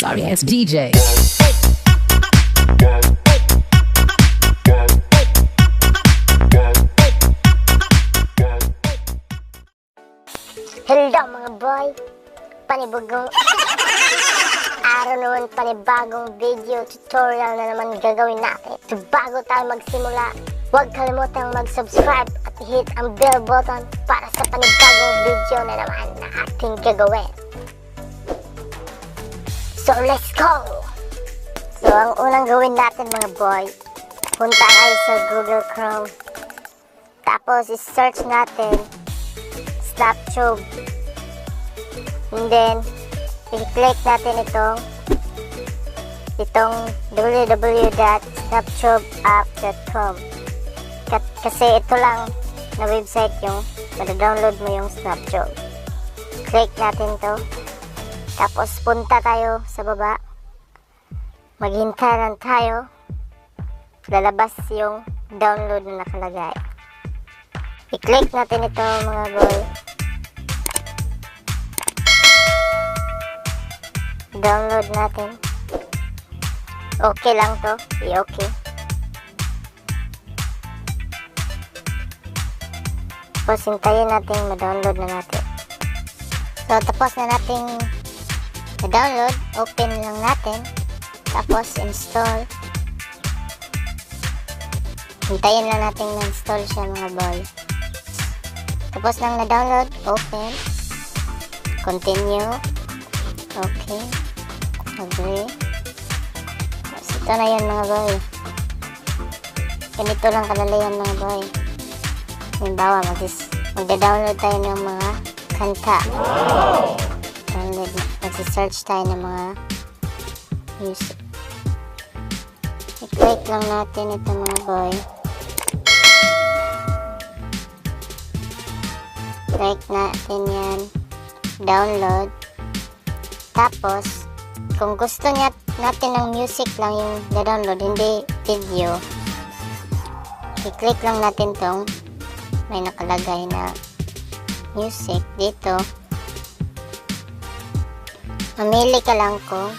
sorry ass DJ. Hello mga boy, panibagong araw naman, panibagong video tutorial na naman gagawin natin. So bago tayo magsimula, huwag kalimutang mag-subscribe at hit ang bell button para sa panibagong video na naman na ating gagawin. So let's go! So ang unang gawin natin mga boy, punta tayo sa Google Chrome, tapos i-search natin Snaptube. And then, i-click natin itong www.snaptubeapp.com kasi ito lang na website yung mada-download mo yung Snaptube. Click natin to. Tapos, punta tayo sa baba. Maghintay lang tayo. Lalabas yung download na nakalagay. I-click natin ito mga boy. Download natin. Okay lang to. I-okay. Tapos hintayin natin ma-download na natin. So tapos na natin ma-download. Open lang natin. Tapos install. Hintayin lang natin ma-install siya mga boy. Tapos nang na-download, open, continue, okay, agree. Tapos ito na yan mga boy. Ganito lang kadali yan mga boy. Halimbawa, magda-download tayo ng mga kanta. Magsi-search tayo ng mga music. I-click lang natin ito mga boy. Click natin yan, download. Tapos kung gusto natin ng music lang yung na-download, hindi video, i-click lang natin tong may nakalagay na music dito. Mamili ka lang kung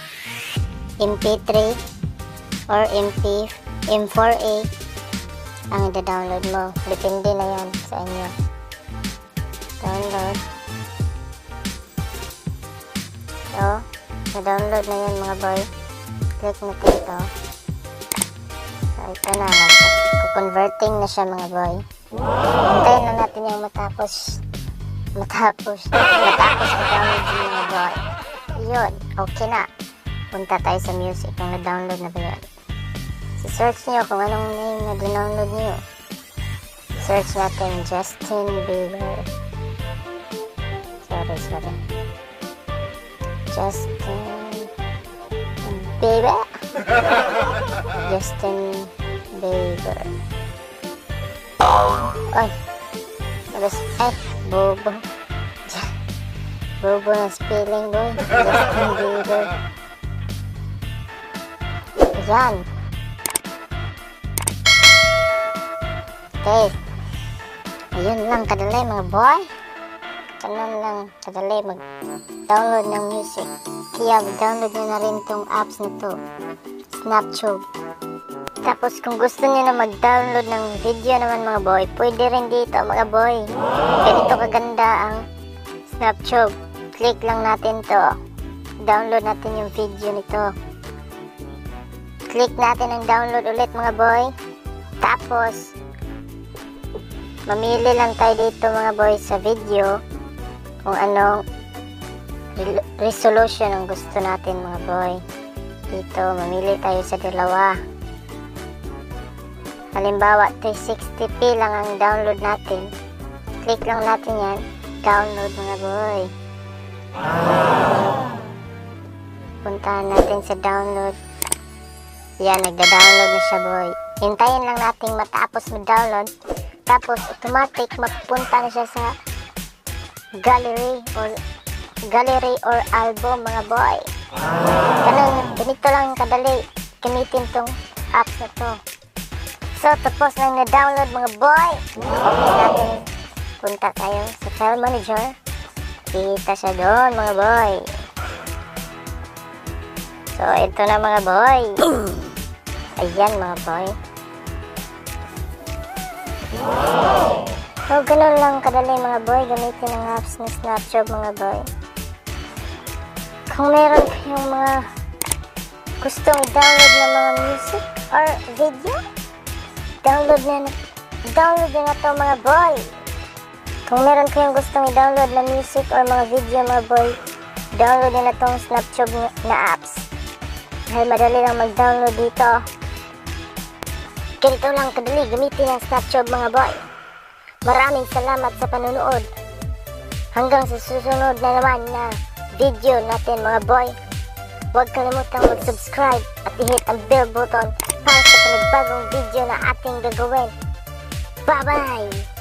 MP3 or M4A ang i-download mo, depende na yan sa inyo. Download. So, na-download na yan mga boy. Click natin ito. So, ito na. Converting na siya mga boy. Hintayin na natin yung matapos na-download yung mga boy. Yun. Okay na. Punta tayo sa music. Kung na-download na ba yun. Si-search nyo kung anong name na download nyo. Search natin Justin Bieber. Sorry. Justin Bieber. Justin Bieber. Ay. Bobo. Bobo na spelling boy. Justin Bieber. Yan. Okay. Ayun lang kadali mga boy. Ganun lang kadali mag-download ng music. Kaya mag-download nyo na rin tong apps na to, Snaptube. Tapos kung gusto nyo na mag-download ng video naman mga boy, pwede rin dito mga boy. Ganito kaganda ang Snaptube. Click lang natin to. Download natin yung video nito. Click natin ang download ulit mga boy. Tapos mamili lang tayo dito mga boy sa video kung anong resolution ang gusto natin mga boy. Dito mamili tayo sa dalawa. Halimbawa 360p lang ang download natin. Click lang natin yan. Download mga boy. Puntahan natin sa download. Yan, nagda-download na siya boy. Hintayin lang natin matapos mag-download. Tapos automatic mapupunta na siya sa gallery or album mga boy. Ganito lang kadali gamitin tong apps na to. So tapos na na-download mga boy, okay natin punta tayo sa file manager. Kita siya doon mga boy. So, ito na mga boy. Ayan mga boy. So, ganun lang kadali mga boy. Gamitin ang apps na Snapchat mga boy. Kung meron kayong mga gustong i-download na mga music or video, download na to mga boy. Kung meron kayong gustong i-download na music or mga video mga boy, download na tong Snapchat na apps. Dahil madali lang mag-download dito. Ganito lang kadali gamitin ang Snapchat mga boy. Maraming salamat sa panonood. Hanggang sa susunod na naman na video natin mga boy. Huwag kalimutang mag-subscribe at i-hit ang bell button para sa panibagong video na ating gagawin. Bye-bye!